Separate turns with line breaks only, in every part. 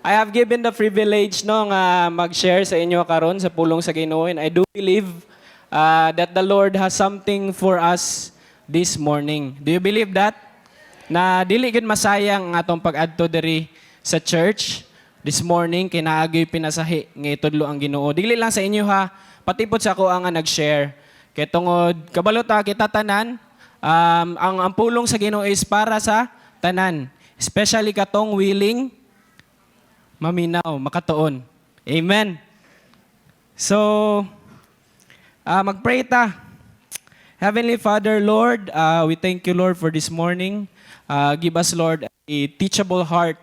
I have given the privilege no nga mag-share sa inyo karon sa pulong sa Ginoo, and I do believe that the Lord has something for us this morning. Do you believe that? Na dili gid masayang ang atong pag-adto diri sa church this morning kay naagay pinasahi nga itudlo ang Ginoo. Dili lang sa inyo ha, pati pod sa ako ang nag-share. Kay tungod kabalo ta kita tanan, ang pulong sa Ginoo is para sa tanan, especially katong willing maminaw, makatuon. Amen. So, mag-pray ta. Heavenly Father, Lord, we thank you, Lord, for this morning. Give us, Lord, a teachable heart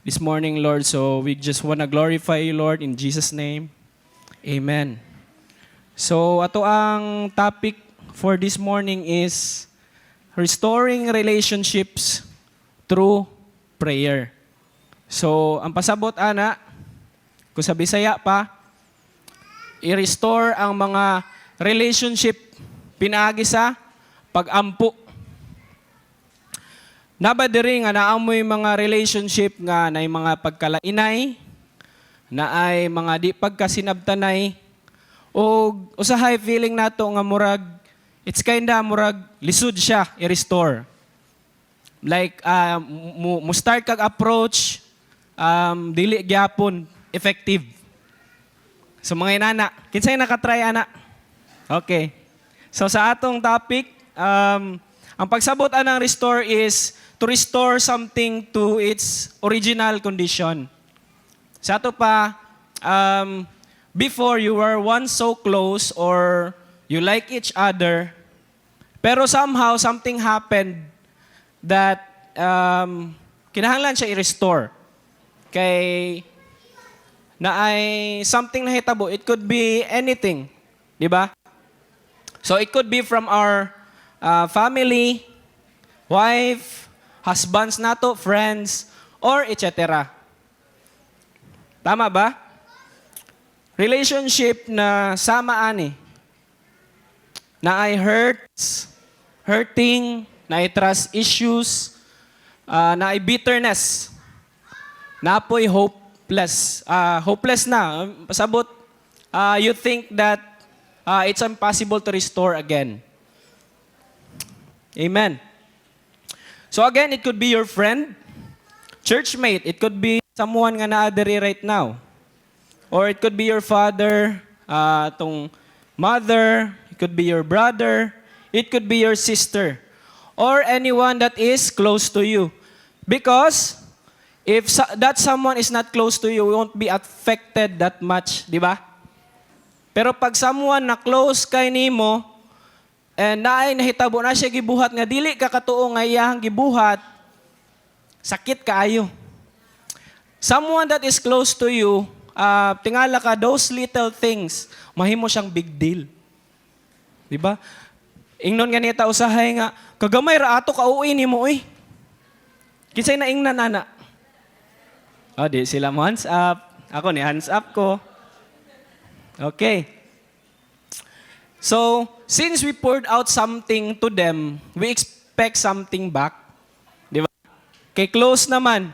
this morning, Lord. So, we just want to glorify you, Lord, in Jesus' name. Amen. So, ato ang topic for this morning is restoring relationships through prayer. So, ang pasabot ana, kung sa Bisaya pa, i-restore ang mga relationship pinaagi sa pag-ampo. Nabadiri nga naamoy mga relationship nga na mga pagkalainay, na ay mga di pagkasinabtanay, o usahay feeling nato nga murag, it's kinda murag lisod siya i-restore. Like, mo start kag approach, dili gyapon effective. So mga inana, kinsay nakatry ana? Okay. So sa atong topic, ang pagsabot anang restore is to restore something to its original condition. Sa ato pa, before you were once so close or you like each other, pero somehow something happened that kinahanglan siya i-restore. Kay na ay something na hitabo, it could be anything, di ba? So it could be from our family, wife, husbands nato, friends, or etc. Tama ba? Relationship na sama ani, na ay hurting, na ay trust issues, na ay bitterness, na apoy hopeless. Hopeless na. Pasabot, you think that it's impossible to restore again. Amen. So again, it could be your friend, churchmate. It could be someone nga naadiri right now. Or it could be your father, tong mother. It could be your brother. It could be your sister. Or anyone that is close to you. Because if that someone is not close to you, won't be affected that much, di ba? Pero pag someone na close kay nimo, and naay nahitabo na siya gibuhat nga dili ka katuo nga iyahang gibuhat, sakit kaayo. Someone that is close to you, tingala ka, those little things, mahimo siyang big deal. Di ba? Ingnon nga nita usahay nga, kagamay ra ato kauwi nimo oy. Kinsay na ingnan nana? Oh, di sila mo hands up. Ako ni hands up ko. Okay. So, since we poured out something to them, we expect something back. Di ba? Kay close naman.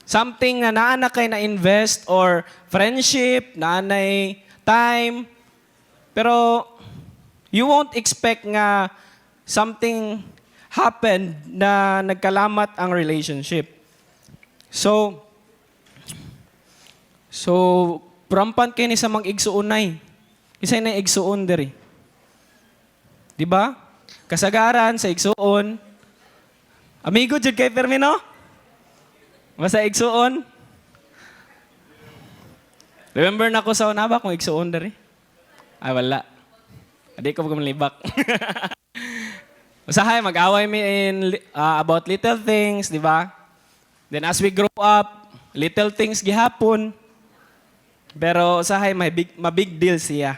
Something na naana kay na-invest or friendship, naanay time. Pero, you won't expect nga something happened na nagkalamat ang relationship. So, prampan kayo ni sa mag-igsuunay. Isa na igsuon diri. Di ba? Kasagaran sa igsuon. Amigo, jud kay Fermino? Basta igsuon? Remember na ko sa una ba kung igsuon diri? Ay, wala. Adi ko malibak. Usahay, mag-away mi in about little things, di ba? Then as we grow up, little things gihapon. Pero usahay, mabig deal siya.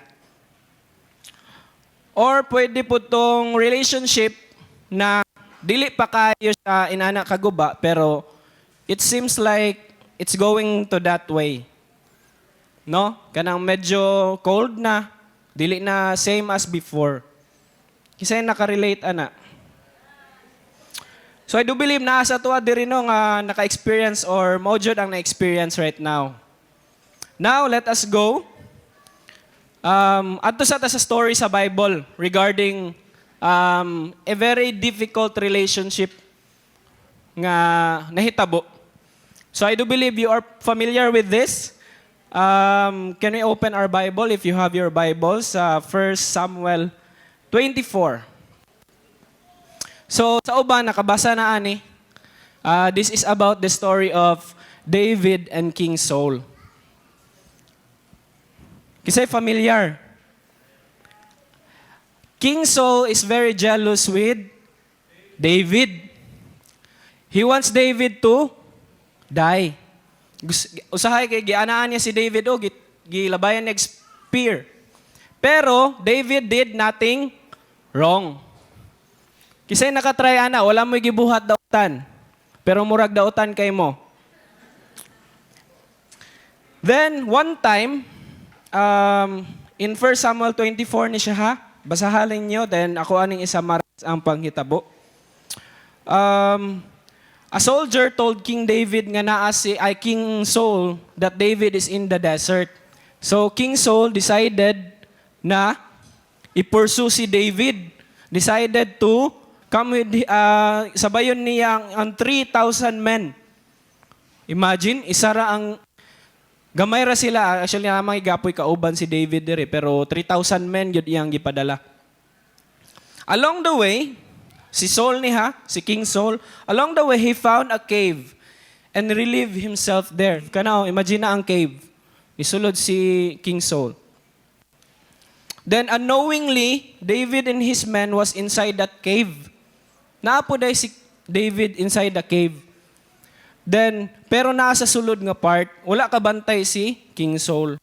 Or pwede po tong relationship na dili pa kayo siya inana kaguba, pero it seems like it's going to that way. No? Kanang medyo cold na, dili na same as before. Kisay nakarelate ana. So I do believe na sa tuwa diri no nga naka-experience or mo jud ang na-experience right now. Now, let us go. Adto sa ta sa story sa Bible regarding a very difficult relationship nga nahitabo. So I do believe you are familiar with this. Can we open our Bible if you have your Bibles? 1 Samuel 24. So sa uban, nakabasa na ani. This is about the story of David and King Saul. Kisay familiar. King Saul is very jealous with David. He wants David to die. Usahay kay gianaan niya si David o gilabayan niya spear. Pero David did nothing wrong. Kisay nakatry ana, wala mo'y gibuhat dautan. Pero murag dautan kay mo. Then, one time, in 1 Samuel 24 ni siya ha, basahalin niyo, then ako aning isamaras ang panghitabo. A soldier told King David nga naa si King Saul that David is in the desert. So King Saul decided na i-pursue si David. Decided to come with, sabayon niya ang 3,000 men. Imagine, isa ra ang, gamay ra sila. Actually, namang igapoy kauban si David dire, pero 3,000 men yun iyang gipadala. Along the way, si King Saul, along the way, he found a cave and relieved himself there. Kanaw, imagine na ang cave. Isulod si King Saul. Then unknowingly, David and his men was inside that cave. Naapoday si David inside the cave. Then, pero nasa sulod nga part, wala ka bantay si King Saul.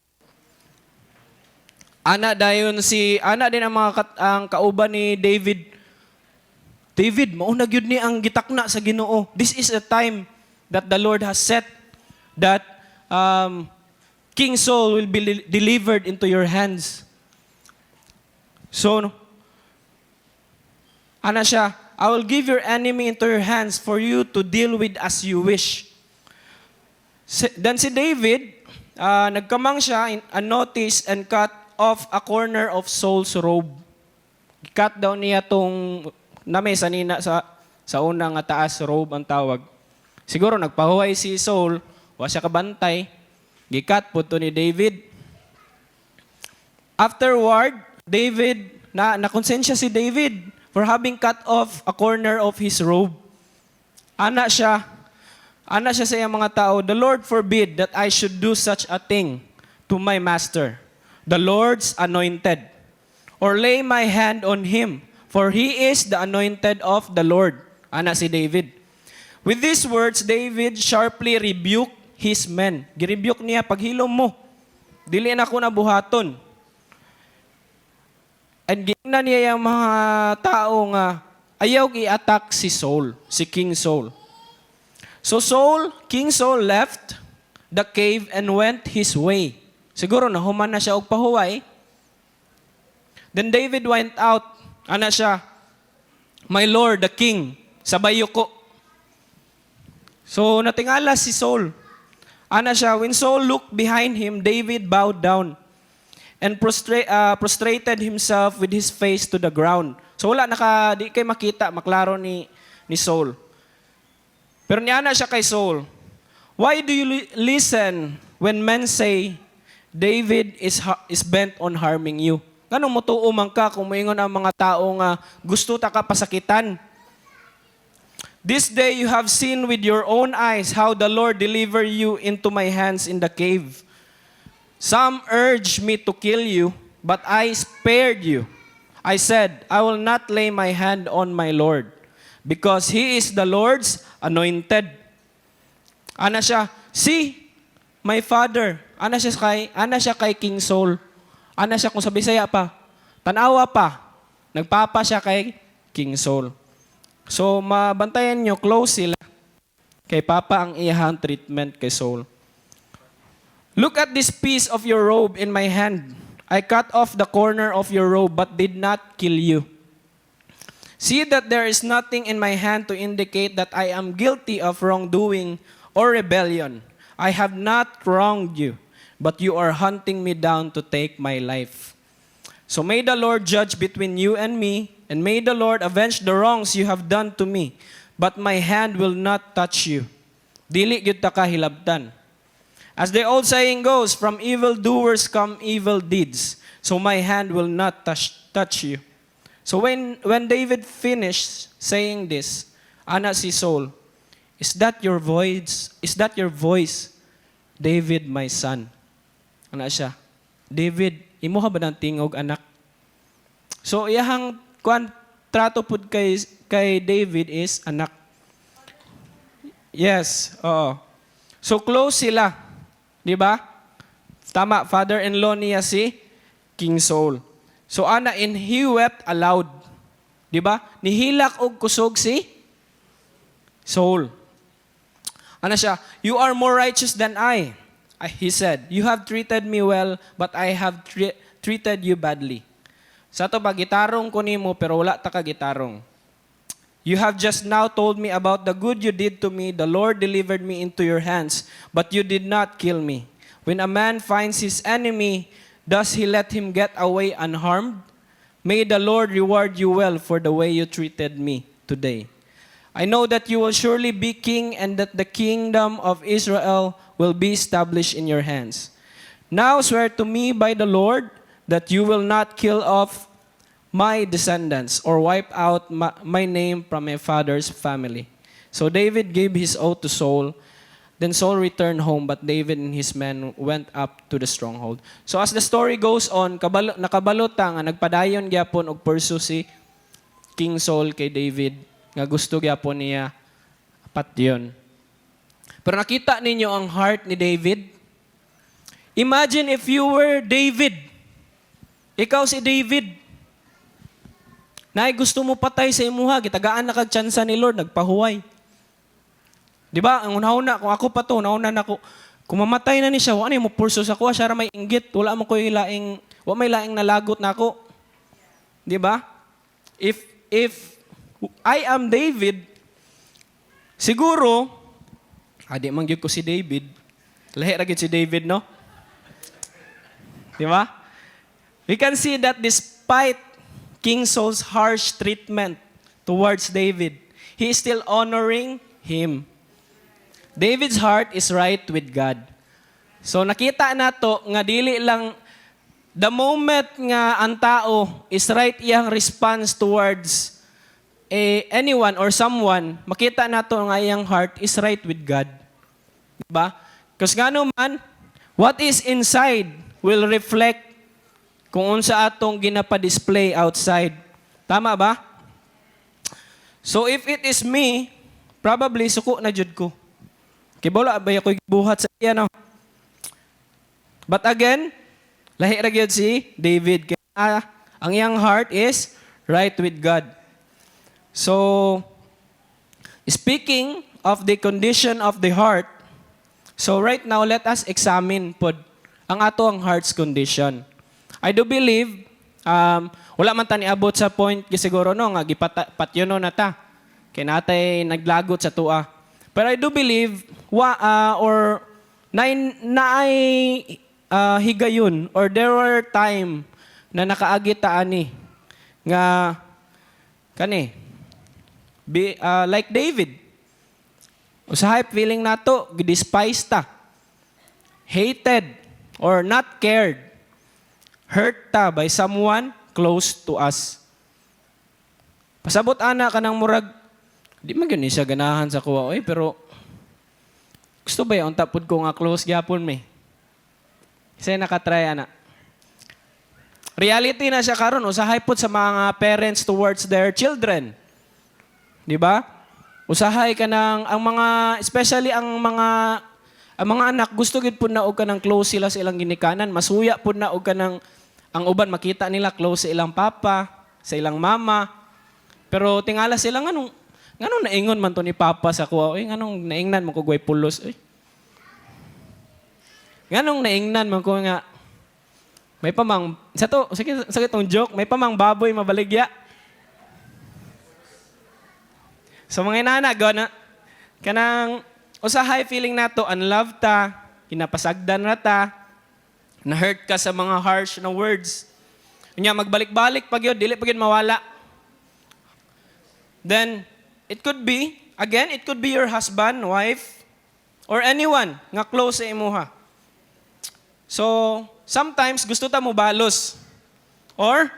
Ana din ang ang kauban ni David. David, mauna gyud ni ang gitakna sa Ginoo. This is a time that the Lord has set that King Saul will be delivered into your hands. So, ana siya, I will give your enemy into your hands for you to deal with as you wish. Then si David, nagkamang siya, unnoticed and cut off a corner of Saul's robe. Cut down niya tong namay sanina sa unang taas robe ang tawag. Siguro nagpahuway si Saul, wa siya kabantay, gikat po to ni David. Afterward, nakonsensya si David for having cut off a corner of his robe. Ana siya sa iyang mga tao, the Lord forbid that I should do such a thing to my master, the Lord's anointed, or lay my hand on him, for he is the anointed of the Lord. Ana si David. With these words, David sharply rebuked his men. Girebuke niya, paghilom mo, dili na ko na buhaton. And gingnan niya yung mga tao nga ayaw i-attack si Saul, si King Saul. So King Saul left the cave and went his way. Siguro nahuman na siya og pahuway. Then David went out. Ana siya, my lord, the king, sabay yuko. So natingala si Saul. Ana siya, when Saul looked behind him, David bowed down and prostrated himself with his face to the ground. So wala, di kay makita, maklaro ni Saul. Pero niana siya kay Saul, why do you listen when men say, David is bent on harming you? Ganong mutuo man ka kung moingon ang mga tao nga gusto ta ka pasakitan? This day you have seen with your own eyes how the Lord delivered you into my hands in the cave. Some urged me to kill you, but I spared you. I said, I will not lay my hand on my Lord, because he is the Lord's anointed. Ana siya, see, my father. Ana siya kay King Saul. Ana siya kung sa Bisaya pa. Tanawa pa. Nagpapa siya kay King Saul. So, mabantayan nyo, close sila. Kay Papa ang iyahang treatment kay Saul. Look at this piece of your robe in my hand. I cut off the corner of your robe but did not kill you. See that there is nothing in my hand to indicate that I am guilty of wrongdoing or rebellion. I have not wronged you, but you are hunting me down to take my life. So may the Lord judge between you and me, and may the Lord avenge the wrongs you have done to me. But my hand will not touch you. Dili gyud ta ka hilabtan. As the old saying goes, from evil doers come evil deeds. So my hand will not touch you. So when David finished saying this, ana si Saul, is that your voice? Is that your voice, David, my son? Ana siya, David, imo ka ba ng tingog, anak? So iyahang trato pud kay David is anak. Yes, oo. So close sila, di ba? Tama, father-in-law niya si King Saul. So ana, and he wept aloud. Di ba? Nihilak og kusog si Saul. Ana siya, you are more righteous than I. He said, you have treated me well, but I have treated you badly. Sa to ba, gitarong ko nimo, pero wala ta ka gitarong. You have just now told me about the good you did to me. The Lord delivered me into your hands, but you did not kill me. When a man finds his enemy, does he let him get away unharmed? May the Lord reward you well for the way you treated me today. I know that you will surely be king and that the kingdom of Israel will be established in your hands. Now swear to me by the Lord that you will not kill off my descendants or wipe out my name from my father's family. So David gave his oath to Saul. Then Saul returned home, but David and his men went up to the stronghold. So as the story goes on, nakabalota nga nagpadayon gyapon og perso si King Saul kay David nga gusto gyapon niya patyon. Pero nakita ninyo ang heart ni David. Imagine if you were David. Ikaw si David. Nay gusto mo patay sa imuha, gitagaan na kag tsansa ni Lord, nagpahuway. Di ba? Ang una-una, kung ako pa to, una-una na ko, kung mamatay na ni siya, ano yung purso sa kuha, siya may inggit, wala mo ko yung laing, wala may laing nalagot na ako. Di ba? If I am David, siguro, di mangyod ko si David, lahi ra gyud si David, no? Di ba? We can see that despite King Saul's harsh treatment towards David, he is still honoring him. David's heart is right with God. So nakita nato nga dili lang the moment nga ang tao is right iyang response towards anyone or someone, makita nato nga iyang heart is right with God. Diba? Kasi ngano man, what is inside will reflect kung unsa atong ginapa-display outside. Tama ba? So if it is me, probably suko na jud ko. Kay wala ba ako gibuhat sa iya, no? But again, lahi ra gyud si David. Kaya ang iyang heart is right with God. So speaking of the condition of the heart, so right now let us examine pod ang ato ang heart's condition. I do believe, wala man ta niabot sa point siguro no, nga gipatyono na ta. Kaya natay naglagot sa tua. Pero I do believe, naay higayon, or there were time na nakaagi ta ani, nga, like David. Usahay feeling nato, gidespise ta. Hated, or not cared. Hurt ta by someone close to us. Pasabot ana ka ng murag, di man gyud ni siya ganahan sa kuha, pero gusto ba yung tapod ko nga close gyapon me? Kasi nakatry ana. Reality na siya karon, usahay pod sa mga parents towards their children. Di ba? Usahay ka ng ang mga, especially ang mga anak gusto gid pud na og kanang close sila sa ilang ginikanan, masuya pud na og kanang ang uban makita nila close sa ilang papa, sa ilang mama. Pero tingala sila nganong naingon man to ni papa sa kuha, nganong naingnan man ko guway pulos, nganong naingnan man ko nga may pamang sa to, sakit tong joke, may pamang baboy mabaligya. So mga inana, na, kanang usahay feeling nato, unloved ta, kinapasagdan na ta, na-hurt ka sa mga harsh na words. Kanya magbalik-balik pag yun, dili pag yun mawala. Then, it could be, again, it could be your husband, wife, or anyone nga close sa imuha. So, sometimes gusto ta mo balos. Or,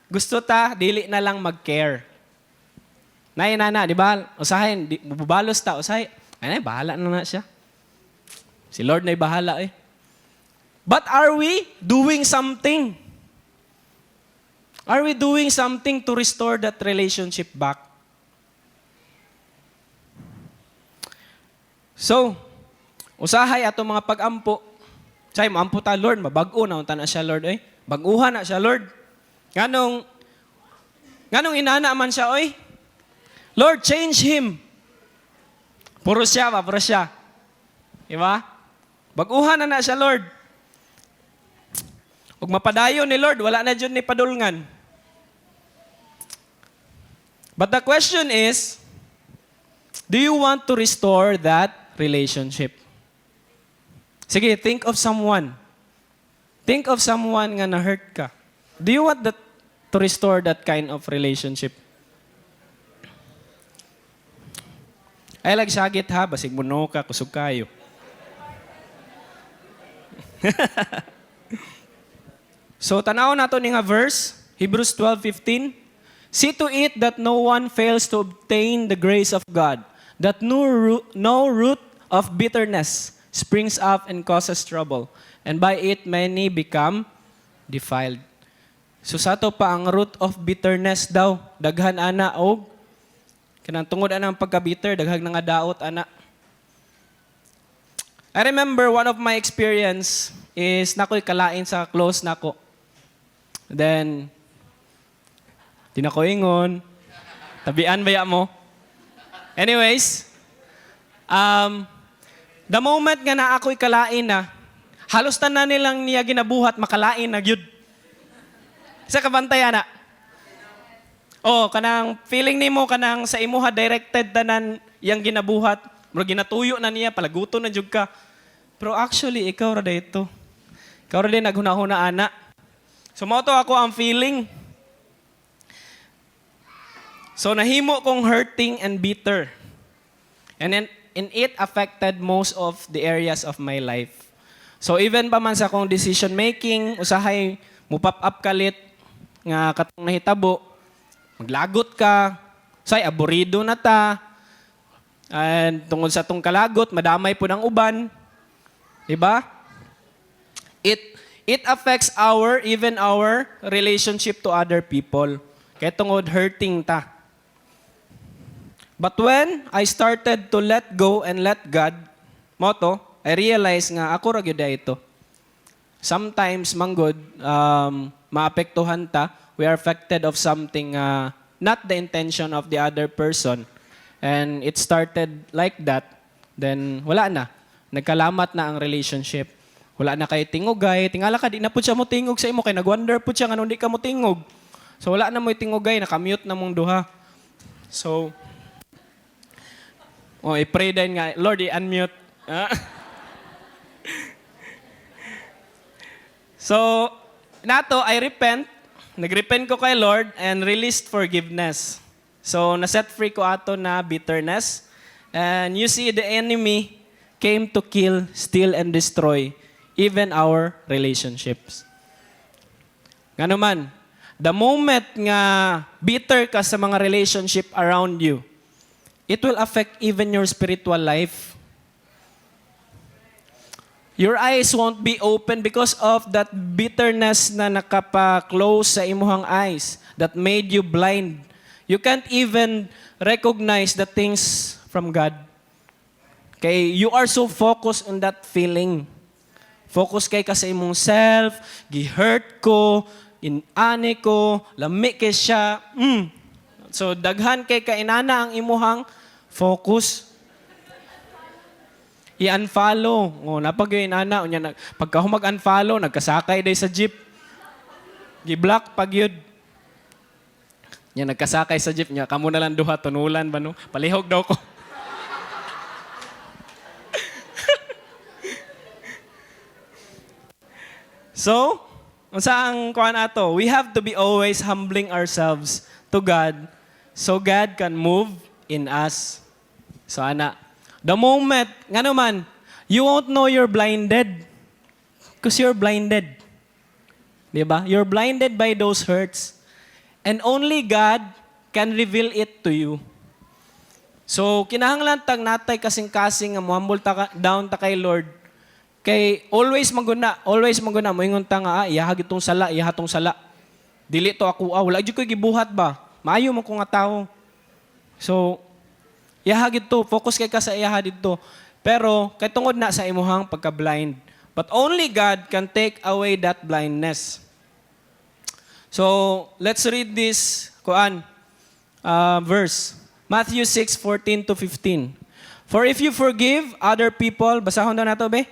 gusto ta, dili na lang mag-care. Nana, di ba? Usahin, bubalos ta, usahin. Ay, bahala na siya. Si Lord na'y bahala eh. But are we doing something? Are we doing something to restore that relationship back? So, usahay ato mga pag-ampo. Say, maampo ta, Lord, mabag-o na unta na siya, Lord, eh. Bag-uhan na siya, Lord. Nganong inana man siya, oy. Lord, change him. Puro siya. Diba? Bag-uhan na siya, Lord. Ug mapadayon ni Lord, wala na dyan ni padulngan. But the question is, do you want to restore that relationship? Sige, think of someone. Think of someone nga na-hurt ka. Do you want to restore that kind of relationship? Ay, lagsagit ha, basig muno ka, kusog kayo. So, tanaw nato ni nga verse, Hebrews 12:15. See to it that no one fails to obtain the grace of God, that no root of bitterness springs up and causes trouble, and by it many become defiled. So, sato pa ang root of bitterness daw, daghan ana og kanang tungod anang pagka-bitter, daghag nga daot ana. I remember one of my experience is nako'y kalain sa close nako. Then, di na ko ingon. Tabian baya mo. Anyways, the moment nga na ako'y kalain na, halos tanan nilang niya ginabuhat, makalain na gyud. Sa kabantaya na. Oh, kanang feeling nimo kanang sa imuha directed tanan yang ginabuhat, mura ginatuyo na niya, palaguto na jud ka. Pero actually, ikaw ra dito. Ikaw ra din naghunahuna ana. So, mauto ako ang feeling. So, nahimo kong hurting and bitter. And in it affected most of the areas of my life. So, even pa man sa akong decision making, usahay, mupop up kalit, nga katong nahitabo, maglagot ka, say, aburido na ta, and tungod sa tong kalagot, madamay po ng uban. Diba? It affects even our relationship to other people. Kaya tungod hurting ta. But when I started to let go and let God, moto, I realized nga ako ra gyud ito. Sometimes manggod maapektuhan ta, we are affected of something not the intention of the other person. And it started like that. Then wala na. Nagkalamat na ang relationship. Wala na kay tingogay. Tingala ka, di na po siya mo tingog sa imo. Kay nag-wonder po siya nga nung di ka mo tingog. So wala na mo tingogay. Nakamute na mong duha. So, i-pray din nga, Lord, i-unmute. So, nato, I repent. Nag-repent ko kay Lord and released forgiveness. So, naset free ko ato na bitterness. And you see, the enemy came to kill, steal, and destroy even our relationships. Nga naman, the moment nga bitter ka sa mga relationship around you, it will affect even your spiritual life. Your eyes won't be open because of that bitterness na nakapa-close sa imuhang eyes that made you blind. You can't even recognize the things from God. Okay, you are so focused on that feeling. Focus kay ka sa imong self, gi-hurt ko, inani ko, lami kay siya. So, daghan kay kainana ang imuhang focus. I-unfollow. Napag yung inana. Pagka humag-unfollow, nagkasakay day sa jeep. Gi-block pag yun. Nya nagkasakay sa jeep niya, kamo na lang duha tunulan ba no? Palihog daw ko. So, unsa ang kuan ato? We have to be always humbling ourselves to God so God can move in us. So ana, the moment, nga naman, you won't know you're blinded because you're blinded. Diba? You're blinded by those hurts. And only God can reveal it to you. So, kinahanglan tag natay kasing-kasing nga humble down ta kay Lord. Kay always maguna moingon ta nga iyahag itong sala, iyahatong sala. Dili to ako wala jud ko gibuhat ba. Maayo man ko nga tawo. So, iyahag ito, focus kay ka sa iyaha dito. Pero kay tungod na sa imuhang pagka-blind. But only God can take away that blindness. So, let's read this verse. Matthew 6:14-15. For if you forgive other people, basahon daw nato be?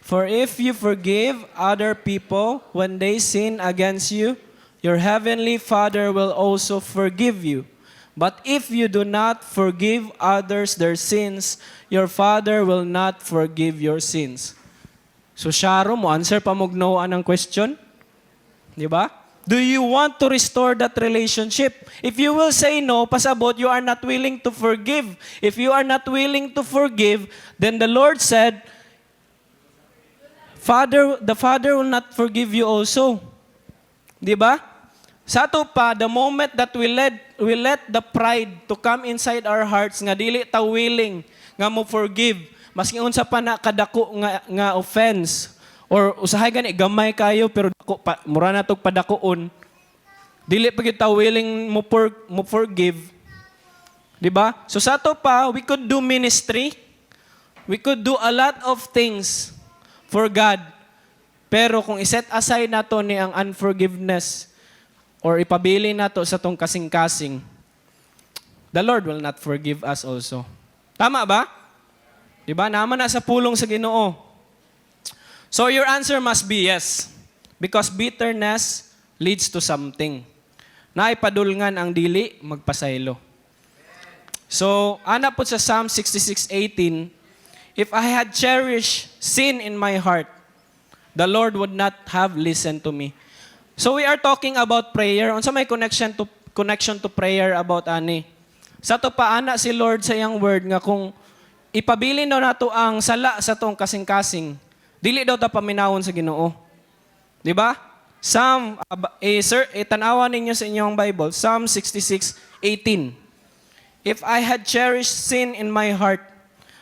For if you forgive other people when they sin against you, your heavenly Father will also forgive you. But if you do not forgive others their sins, your Father will not forgive your sins. So, Sharo, mo answer pa mugnoan ang question? Di ba? Do you want to restore that relationship? If you will say no, pasabot, you are not willing to forgive. If you are not willing to forgive, then the Lord said, the Father will not forgive you also. Di ba? Sa ato pa, the moment that we let the pride to come inside our hearts, nga dili ta willing, nga mo forgive, maski unsa pa na kadako nga offense, or usahay gani gamay kayo pero mura na tog padakuon. Dili pa kita willing mo forgive. 'Di ba? So sa to pa, we could do ministry. We could do a lot of things for God. Pero kung iset aside nato ni ang unforgiveness or ipabili nato sa tong kasing-kasing, the Lord will not forgive us also. Tama ba? 'Di ba? Naman na sa pulong sa Ginoo. So your answer must be yes. Because bitterness leads to something. Naipadulngan ang dili, magpasaylo. So, ana po sa Psalm 66:18, if I had cherished sin in my heart, the Lord would not have listened to me. So we are talking about prayer. Unsa may connection to prayer about ani? Sa to pa ana si Lord sa iyang word nga kung ipabilin daw nato ang sala sa tong kasing-kasing, dili daw ta paminawon sa Ginoo. Di ba? Tanawa ninyo sa inyong Bible, Psalm 66:18. If I had cherished sin in my heart,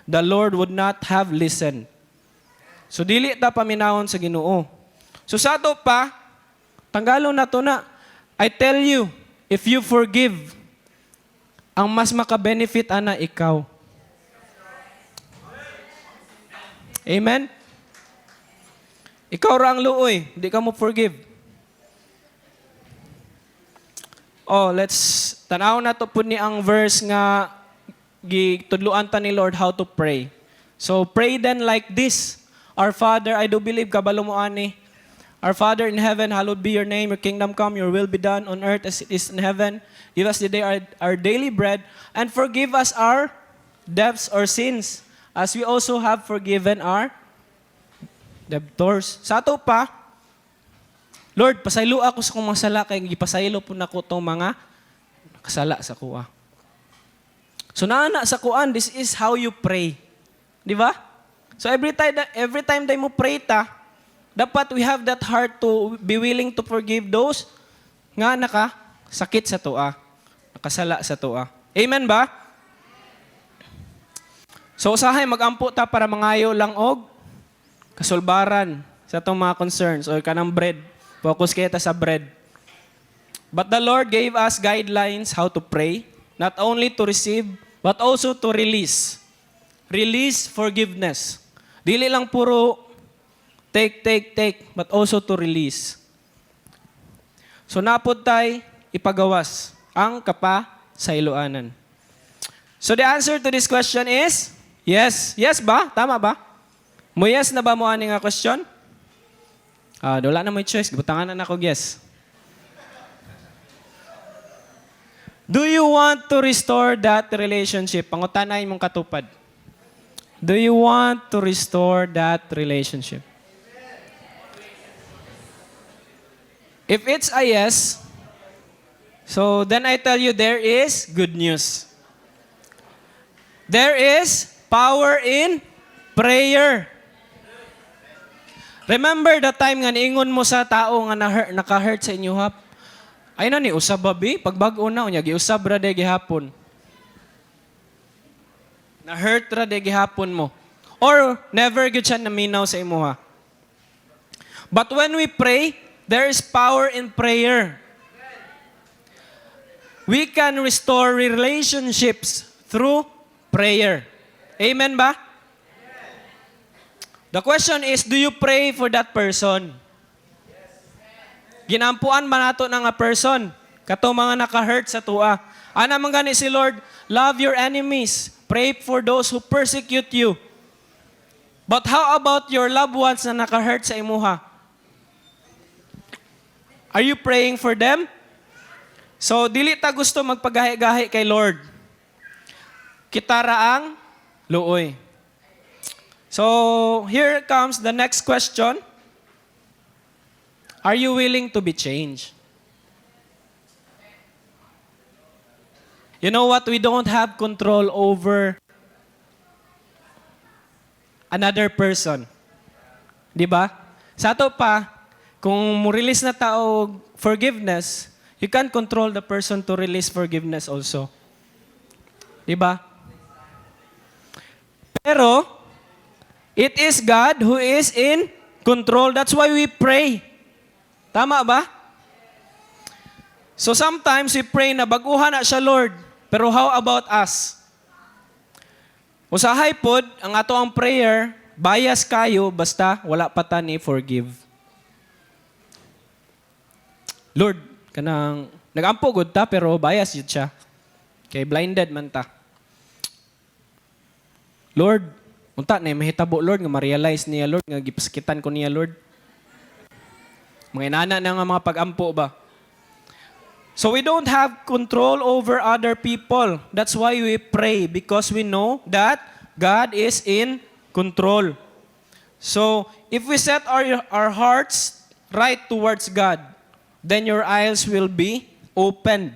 the Lord would not have listened. So dili ta paminawon sa Ginoo. So sa to pa, tanggalon na to na. I tell you, if you forgive, ang mas maka-benefit ana ikaw. Amen? Ikaw ra ang luoy, hindi ka mo forgive. Oh, let's tanaw na to po ni ang verse nga gitudluan ta ni Lord how to pray. So pray then like this. Our Father, I do believe kabalo mo ani. Our Father in heaven, hallowed be your name. Your kingdom come, your will be done on earth as it is in heaven. Give us today our daily bread and forgive us our debts or sins as we also have forgiven our debtors. Sa ato pa, Lord, pasaylo ako sa kong mga sala, kaya gipasaylo po na ko itong mga kasala sa kuha. So naana sa kuan, this is how you pray. Di ba? So every time mo pray ta, dapat we have that heart to be willing to forgive those nga sakit sa tuwa, nakasala sa tuwa. Amen ba? So usahay magampo ta para mangayo lang og kasulbaran sa itong mga concerns o kanang bread. Focus kayo sa bread. But the Lord gave us guidelines how to pray, not only to receive, but also to release. Release forgiveness. Dili lang puro take, but also to release. So napod tay ipagawas ang kapasayloanan. So the answer to this question is yes. Yes ba? Tama ba? Mo yes na ba mo ani nga question? Wala na may choice. Gibutangan na ako yes. Do you want to restore that relationship? Pangutanay mong katupad. Do you want to restore that relationship? If it's a yes, so then I tell you there is good news. There is power in prayer. Remember the time nga niingon mo sa tao nga naka-hurt sa inyo hap? Ay na ni usab babi, pagbag-o na unya giusab ra de gihapon. Na-hurt ra de gihapon mo. Or never gyud siya naminaw sa imuha. But when we pray, there is power in prayer. We can restore relationships through prayer. Amen ba? The question is, do you pray for that person? Ginampuan man nato na nga person. Kato mga naka-hurt sa tua. Ana man gani si Lord, love your enemies. Pray for those who persecute you. But how about your loved ones na naka-hurt sa imuha? Are you praying for them? So, dili ta gusto magpagahi-gahi kay Lord. Kita raang luoy. So, here comes the next question. Are you willing to be changed? You know what? We don't have control over another person. Di ba? Sa ato pa, kung mo-release na tao forgiveness, you can't control the person to release forgiveness also. Di ba? Pero, it is God who is in control. That's why we pray. Tama ba? So sometimes we pray na baguhan na siya, Lord. Pero how about us? Usahay pod, ang ato ang prayer, bias kayo, basta wala pa ta ni forgive. Lord, kanang nagampo gud ta pero bias yun siya. Kay blinded man ta. Lord, unta na mahitabo Lord nga ma-realize niya Lord nga gipasakitan ko niya Lord. Mga inana na nga mga pag-ampo ba? So we don't have control over other people. That's why we pray because we know that God is in control. So if we set our hearts right towards God, then your eyes will be opened.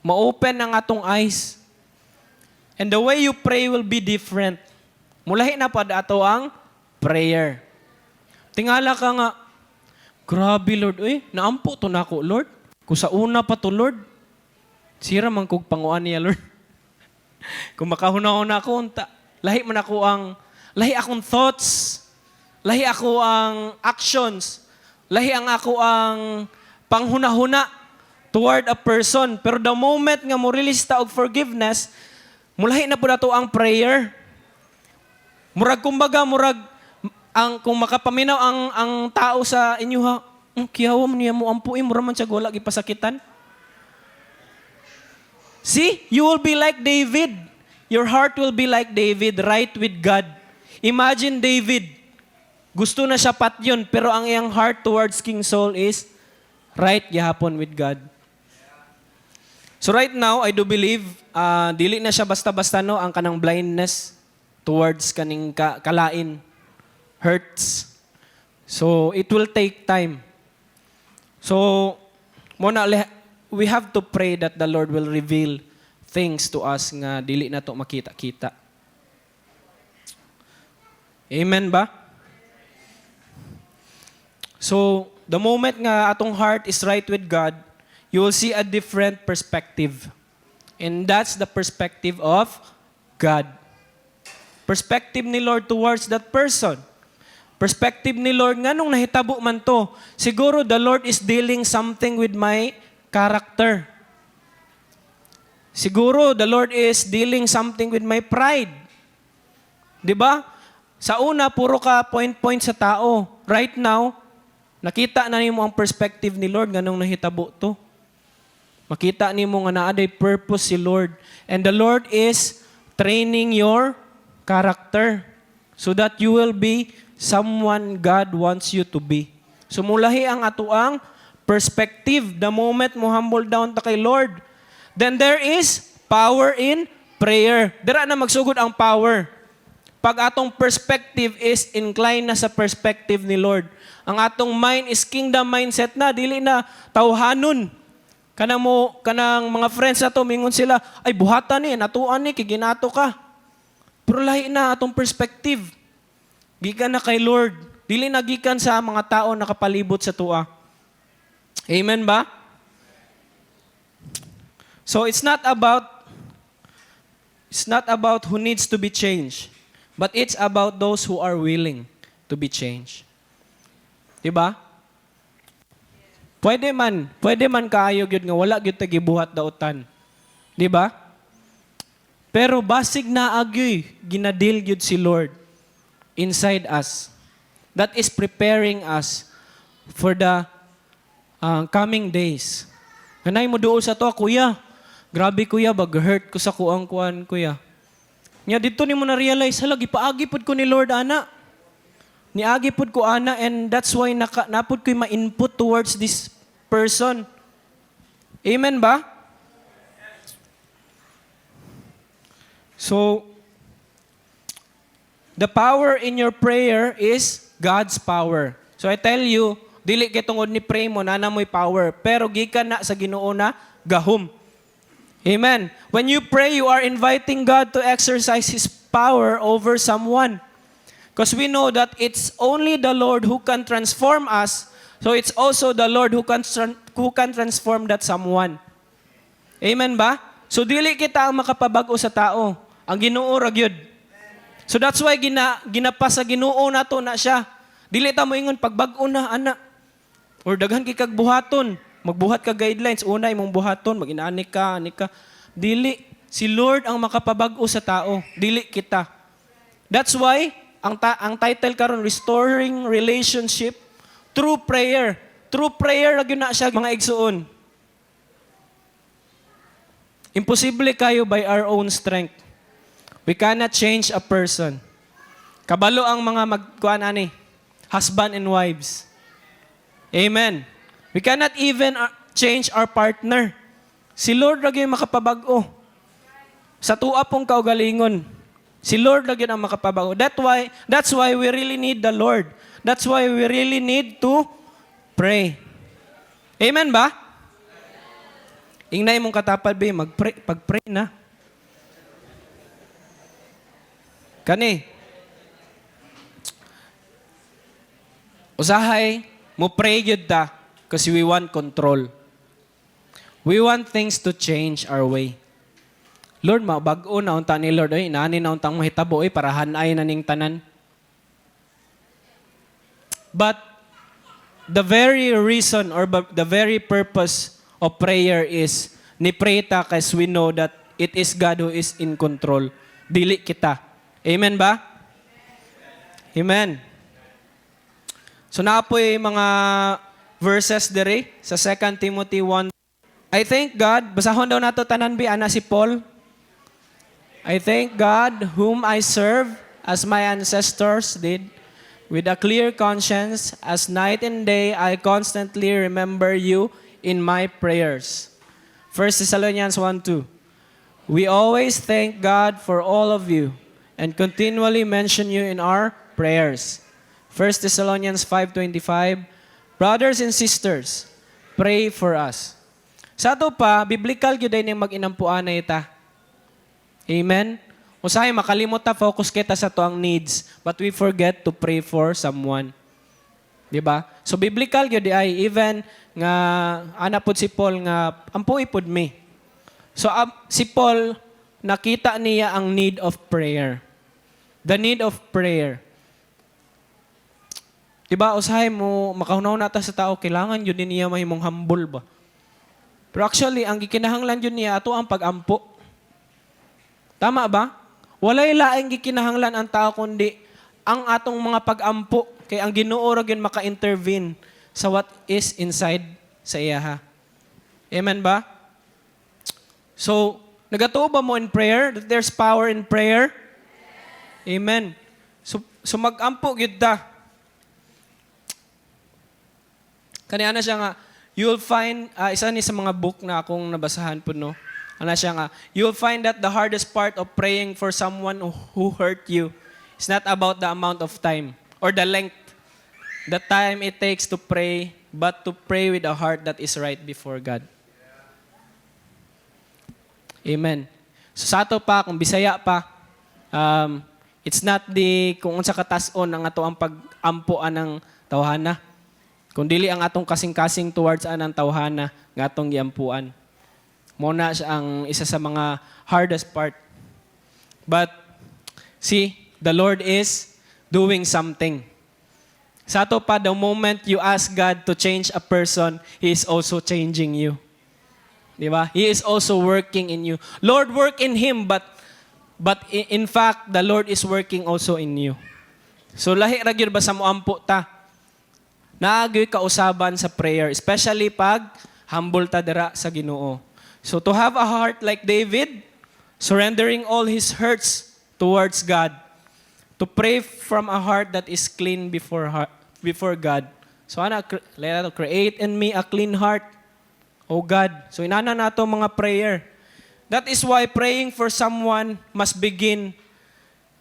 Ma-open ang atong eyes. And the way you pray will be different. Mulahi na pa ato ang prayer. Tingala ka nga, grabe Lord, naampo to na ako Lord. Kung sa una pa to Lord, sira man kong panguan niya Lord. Kung makahuna-huna ako, lahi akong thoughts, lahi ako ang actions, lahi ang ako ang panghuna-huna toward a person. Pero the moment nga mo release ta og forgiveness, mulahi na po na to ang prayer. Murag kung makapaminaw ang tao sa inyo ha, kiyawa mo niya mo ampuin, murag man siya wala gipasakitan. See, you will be like David. Your heart will be like David, right with God. Imagine David, gusto na siya patyon, pero ang iyang heart towards King Saul is right gihapon with God. So right now, I do believe, dili na siya basta-basta no, ang kanang blindness towards kaning kalain, hurts. So it will take time. So, we have to pray that the Lord will reveal things to us nga dili na to makita-kita. Amen ba? So, the moment nga atong heart is right with God, you will see a different perspective. And that's the perspective of God. Perspective ni Lord towards that person. Perspective ni Lord, nga nung nahitabo man to, siguro the Lord is dealing something with my character. Siguro the Lord is dealing something with my pride. Diba? Sa una, puro ka point-point sa tao. Right now, nakita na nimo ang perspective ni Lord nga nung nahitabo to. Makita nimo nga naaday purpose si Lord. And the Lord is training your character so that you will be someone God wants you to be. So mulahi ang atuang perspective. The moment mo humble down ta kay Lord, Then there is power in prayer. Dira na magsugod ang power. Pag atong perspective is inclined na sa perspective ni Lord. Ang atong mind is kingdom mindset na, dili na tawhanon. Kanang mga friends na to, mingon sila, ay buhatan ni, natuan ni, kiginato ka. Pero lahi na atong perspective. Gikan na kay Lord. Dili na gikan sa mga tao nakapalibot sa tua. Amen ba? So it's not about who needs to be changed, but it's about those who are willing to be changed. Diba? Pwede man kaayog yun nga, wala gyud ta gibuhat dautan. Diba? Pero basig na agyoy, ginadil gyud si Lord inside us. That is preparing us for the coming days. Kanay mo doon sa to, kuya. Grabe kuya, bag-hurt ko sa kuang-kuan, kuya. Nya dito ni mo na-realize, hala, gipaagipod ko ni Lord, ana. Niagipod ko, ana, and that's why napod ko yung ma-input towards this person. Amen ba? So, the power in your prayer is God's power. So I tell you, dili kay tungod ni pray mo na mo'y power, pero gikan na sa Ginoo na gahom. Amen. When you pray, you are inviting God to exercise His power over someone. Because we know that it's only the Lord who can transform us, so it's also the Lord who can transform that someone. Amen ba? So dili kita ang makapabag-o sa tao. Ang Ginoo ra gyud. So that's why ginapa sa Ginoo nato na siya. Dili ta mo ingon pagbag-o na ana. Or daghan kay kag buhaton, magbuhat ka guidelines, una imong buhaton, mag-inaani ka, ani ka. Dili si Lord ang makapabag-o sa tao, dili kita. That's why ang title karon Restoring Relationship Through Prayer. Through prayer ra gyud na siya mga igsuon. Imposible kayo by our own strength. We cannot change a person. Kabalo ang mga magkuan ani, husband and wives. Amen. We cannot even change our partner. Si Lord ra gyud makapabag-o. Sa tuwa pong kaugalingon, si Lord ra gyud ang makapabag-o. That's why we really need the Lord. That's why we really need to pray. Amen ba? Ingnay mong katapad ba, pag-pray na. Kani. Usahay, mo pray gyud ta kasi we want control. We want things to change our way. Lord, mabag-o na unta ni Lord, oy, nani na untang mahitabo, oy, para hanay na ning tanan. But the very reason or the very purpose of prayer is ni pray ta kasi we know that it is God who is in control. Dili kita. Amen ba? Amen. So naapoy mga verses dere sa 2 Timothy 1. I thank God, basahon daw nato tanan bi ana si Paul. I thank God whom I serve as my ancestors did with a clear conscience as night and day I constantly remember you in my prayers. 1 Thessalonians 1:2. We always thank God for all of you and continually mention you in our prayers. 1 Thessalonians 5:25. Brothers and sisters, pray for us. Sa ato pa, biblical gyud ay ning mag-inampuan na ita. Amen? Usahay makalimot ta focus kita sa tuang needs, but we forget to pray for someone. Di ba? So biblical gyud ay even nga ana pud si Paul nga ampuy pud me. So si Paul nakita niya ang need of prayer. The need of prayer. Diba, usahay mo, makahunaw na ta sa tao, kailangan yun din niya mahimong humble ba? Pero actually, ang gikinahanglan yun niya, ato ang pag-ampo. Tama ba? Walay laing gikinahanglan ang tao, kundi ang atong mga pag-ampo, kay ang Ginoo ra gyud maka-intervene sa what is inside sa iya ha. Amen ba? So, nagatuo ba mo in prayer? That there's power in prayer? Amen. So mag-ampo gyud ta. Kaniana siya nga, you'll find, isa ni sa mga book na akong nabasahan po, no? Ano siya nga, you'll find that the hardest part of praying for someone who hurt you is not about the amount of time or the length, the time it takes to pray, but to pray with a heart that is right before God. Amen. So sa ato pa, kung Bisaya pa, it's not the kung unsa katas-on ang ato ang pag-ampuan ng tawhana. Kung dili ang atong kasing-kasing towards anang tawhana nga atong giampuan. Muna siya ang isa sa mga hardest part. But see, the Lord is doing something. Sa ato pa, the moment you ask God to change a person, He is also changing you. Di ba? He is also working in you. Lord, work in him, but in fact, the Lord is working also in you. So lahi ra gyud ba sa moampo ta? Naagyoy kausaban sa prayer, especially pag humble ta dira sa Ginoo. So to have a heart like David, surrendering all his hurts towards God, to pray from a heart that is clean before God. So let us create in me a clean heart, O God. So inana nato mga prayer. That is why praying for someone must begin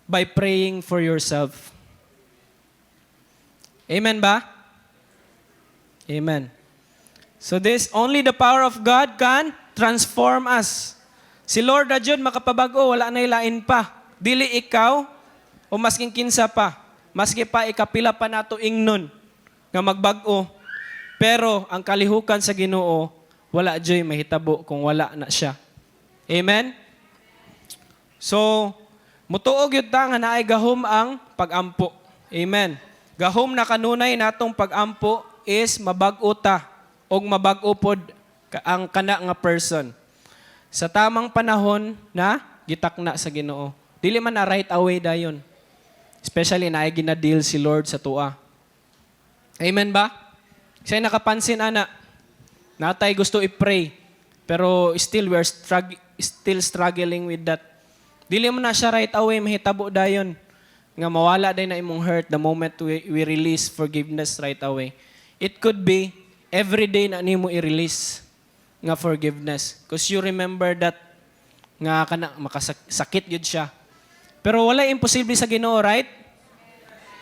by praying for yourself. Amen ba? Amen. So this, only the power of God can transform us. Si Lord na Diyon makapabago, wala na ilain pa. Dili ikaw, o masking kinsa pa. Maski pa ikapila pa nato ingnon nga magbago. Pero ang kalihukan sa Ginoo, wala joy mahitabo kung wala na siya. Amen? So, mutuog yun ta nga naay gahom ang pag-ampo. Amen. Gahom na kanunay natong pag-ampo is mabag-o ta o mabag-o pod ang kana nga person. Sa tamang panahon na gitakna sa Ginoo. Dili man na right away dayon. Especially naay gina-deal si Lord sa tua. Amen ba? Kasi nakapansin ana, natay gusto i-pray, pero still we are still struggling with that. Dili mo na siya right away mahitabo dayon nga mawala day na imong hurt the moment we release forgiveness right away. It could be every day na nimo i-release nga forgiveness because you remember that nga kana makasakit yun siya. Pero wala imposible sa Ginoo, right?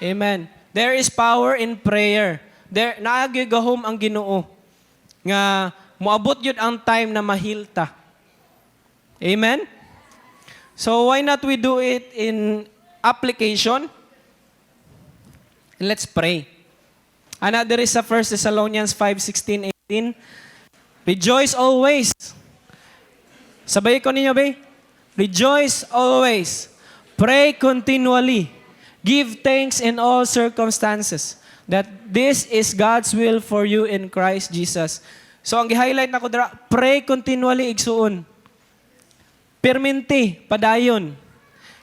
Amen. There is power in prayer. There naagigahom ang Ginoo nga moabot yun ang time na mahilta. Amen? So why not we do it in application? And let's pray. Another is sa 1 Thessalonians 5:16, 18. Rejoice always. Sabay ko ninyo, ba? Rejoice always. Pray continually. Give thanks in all circumstances. That this is God's will for you in Christ Jesus. So ang gi-highlight nako dira, pray continually igsuon. Perminti padayon.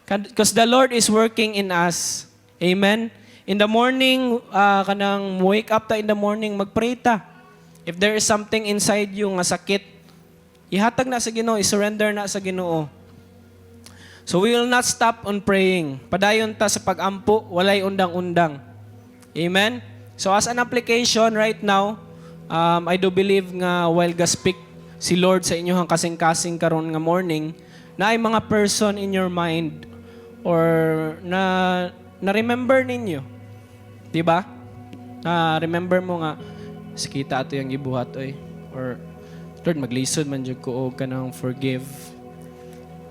Because the Lord is working in us. Amen. In the morning, kanang wake up ta in the morning, magpray ta. If there is something inside you nga sakit, ihatag na sa Ginoo, i-surrender na sa Ginoo. So we will not stop on praying. Padayon ta sa pag-ampo, walay undang-undang. Amen? So as an application right now, I do believe nga while ga-speak si Lord sa inyong kasing-kasing karon nga morning, na ay mga person in your mind or na-remember ninyo. Diba? Na-remember mo nga, sikita ato yung gibuhat oy. Or, Lord, maglisod man dyan ko o ka nang forgive.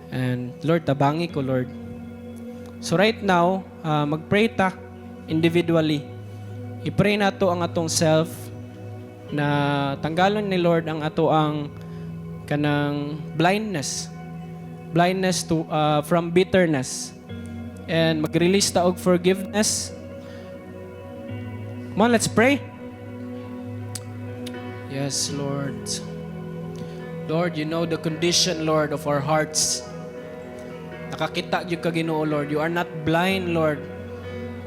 And, Lord, tabangi ko, Lord. So right now, mag-pray ta individually. I-pray na to ang atong self na tanggalon ni Lord ang ato ang kanang blindness to from bitterness, and mag-release ta og forgiveness. Come on, let's pray. Yes, Lord. Lord, you know the condition, Lord, of our hearts. Nakakita yung ka Ginoo, Lord. You are not blind, Lord,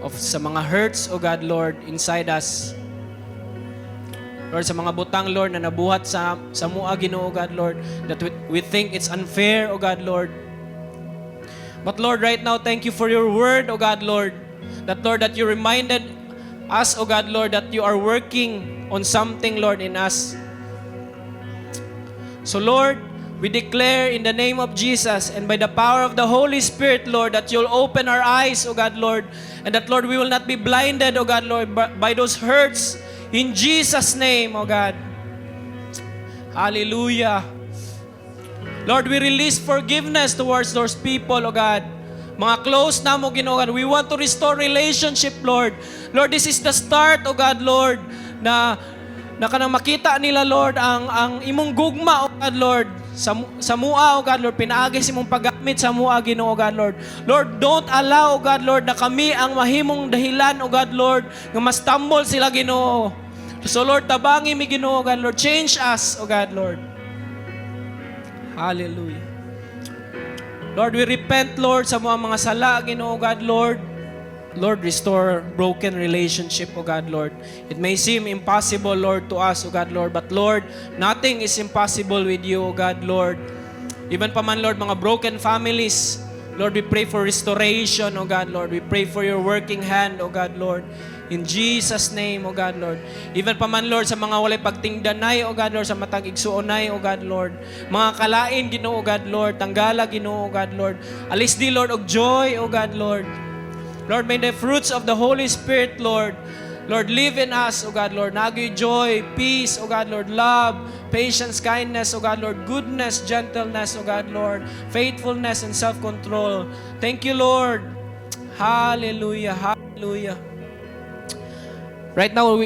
of sa mga hurts, O God, Lord, inside us. Lord, sa mga butang, Lord, na nabuhat sa mua, Ginoo, God, Lord, that we think it's unfair, O God, Lord. But Lord, right now, thank you for your word, O God, Lord. That, Lord, that you reminded us, O God, Lord, that you are working on something, Lord, in us. So, Lord, we declare in the name of Jesus and by the power of the Holy Spirit, Lord, that you'll open our eyes, O God, Lord, and that, Lord, we will not be blinded, O God, Lord, by those hurts. In Jesus' name, O God. Hallelujah. Lord, we release forgiveness towards those people, O God. Mga close na mo, Ginoo God. We want to restore relationship, Lord. Lord, this is the start, O God, Lord, na kanang makita nila, Lord, ang imong gugma, O God, Lord, sa mua, O God, Lord, pinaagis imong paggamit sa mua, Ginoo God, Lord. Lord, don't allow, O God, Lord, na kami ang mahimong dahilan, O God, Lord, nga mastumble sila, Ginoo. So, Lord, tabangi mi, Ginoo God, Lord. Change us, O God, Lord. Hallelujah. Lord, we repent, Lord, sa mga sala, Ginoo God, Lord. Lord, restore broken relationship, O God, Lord. It may seem impossible, Lord, to us, O God, Lord. But, Lord, nothing is impossible with you, O God, Lord. Even pa man, Lord, mga broken families, Lord, we pray for restoration, O God, Lord. We pray for your working hand, O God, Lord. In Jesus' name, O God, Lord. Even pa man, Lord, sa mga walay pagtingdanay, O God, Lord, sa matag igsuonay, O God, Lord. Mga kalain, Ginoo, O God, Lord. Tanggala, Ginoo, O God, Lord. Alis di, Lord, og joy, O God, Lord. Lord, may the fruits of the Holy Spirit, Lord, live in us, O God, Lord. Nagyoy joy, peace, O God, Lord, love, patience, kindness, O God, Lord, goodness, gentleness, O God, Lord, faithfulness, and self-control. Thank you, Lord. Hallelujah, hallelujah. Right now,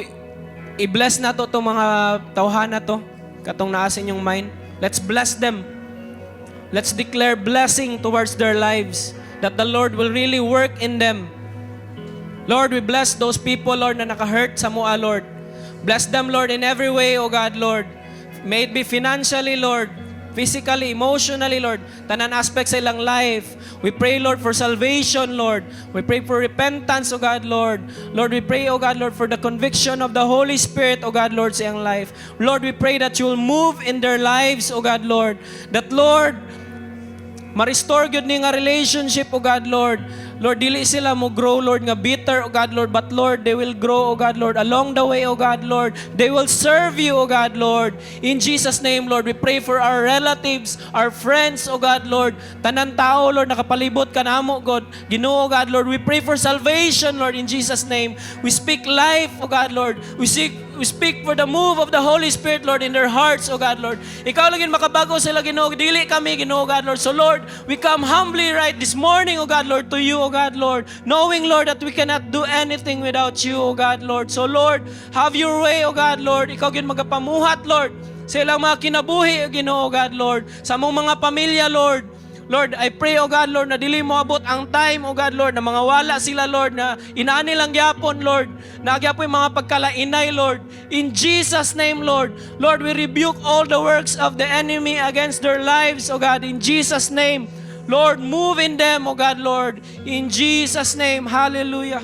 i-bless na to itong mga tauhan na to, katong naasin yung mind. Let's bless them. Let's declare blessing towards their lives, that the Lord will really work in them. Lord, we bless those people, Lord, na nakahurt sa mua, Lord. Bless them, Lord, in every way, O God, Lord. May it be financially, Lord, physically, emotionally, Lord, tanan aspects sa ilang life. We pray, Lord, for salvation, Lord. We pray for repentance, O God, Lord. Lord, we pray, O God, Lord, for the conviction of the Holy Spirit, O God, Lord, sa iyang life. Lord, we pray that you will move in their lives, O God, Lord. That, Lord, ma-restore gyud ni nga relationship, O God, Lord. Lord, dili sila mo grow, Lord, nga bitter, O God, Lord. But, Lord, they will grow, O God, Lord. Along the way, O God, Lord, they will serve you, O God, Lord. In Jesus' name, Lord, we pray for our relatives, our friends, O God, Lord. Tanan tao, Lord, nakapalibot ka namo, God. Ginoo, O God, Lord. We pray for salvation, Lord, in Jesus' name. We speak life, O God, Lord. We speak for the move of the Holy Spirit, Lord, in their hearts, O God, Lord. Ikaw lang yung makabago sila, Ginoo. Dili kami, Ginoo, God, Lord. So, Lord, we come humbly right this morning, O God, Lord, to you, O God, Lord, knowing, Lord, that we cannot do anything without you, O God, Lord. So, Lord, have your way, O God, Lord. Ikaw yun magapamuhat, Lord, sa ilang mga kinabuhi, Ginoo, O God, Lord. Sa mong mga pamilya, Lord. Lord, I pray, O God, Lord, na dili mo abot ang time, O God, Lord, na mga wala sila, Lord, na inaani lang gyapon, Lord, na gyapon yung mga pagkalainay, Lord. In Jesus' name, Lord. Lord, we rebuke all the works of the enemy against their lives, O God, in Jesus' name. Lord, move in them, O God, Lord, in Jesus' name. Hallelujah.